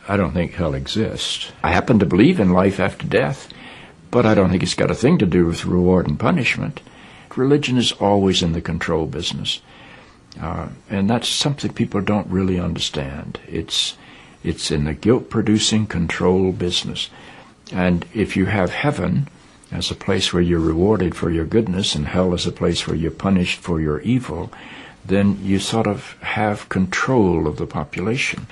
I don't think hell exists. I happen to believe in life after death, but I don't think it's got a thing to do with reward and punishment. Religion is always in the control business. And that's something people don't really understand. It's in the guilt-producing control business. And if you have heaven as a place where you're rewarded for your goodness and hell as a place where you're punished for your evil, then you sort of have control of the population.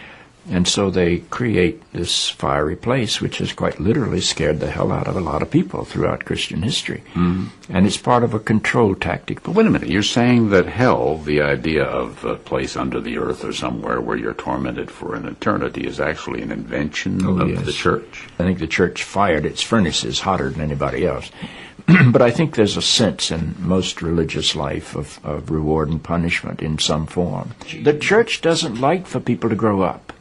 And so they create this fiery place, which has quite literally scared the hell out of a lot of people throughout Christian history. Mm. And it's part of a control tactic. But wait a minute, you're saying that hell, the idea of a place under the earth or somewhere where you're tormented for an eternity, is actually an invention of the church? I think the church fired its furnaces hotter than anybody else. But I think there's a sense in most religious life of reward and punishment in some form. The church doesn't like for people to grow up,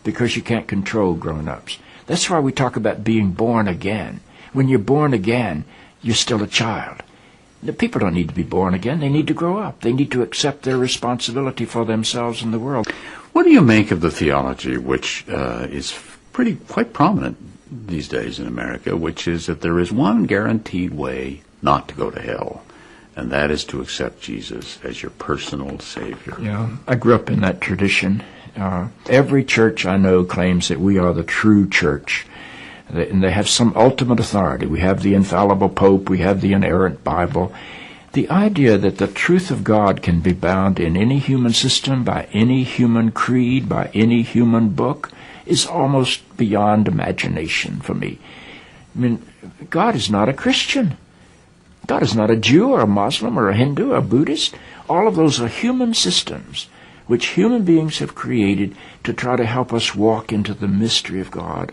because you can't control grown-ups. That's why we talk about being born again. When you're born again, you're still a child. The people don't need to be born again. They need to grow up. They need to accept their responsibility for themselves and the world. What do you make of the theology, which is quite prominent these days in America, which is that there is one guaranteed way not to go to hell, and that is to accept Jesus as your personal Savior? Yeah, I grew up in that tradition. Every church I know claims that we are the true church, and they have some ultimate authority. We have the infallible Pope, we have the inerrant Bible. The idea that the truth of God can be bound in any human system, by any human creed, by any human book, is almost beyond imagination for me. I mean, God is not a Christian. God is not a Jew or a Muslim or a Hindu or a Buddhist. All of those are human systems which human beings have created to try to help us walk into the mystery of God.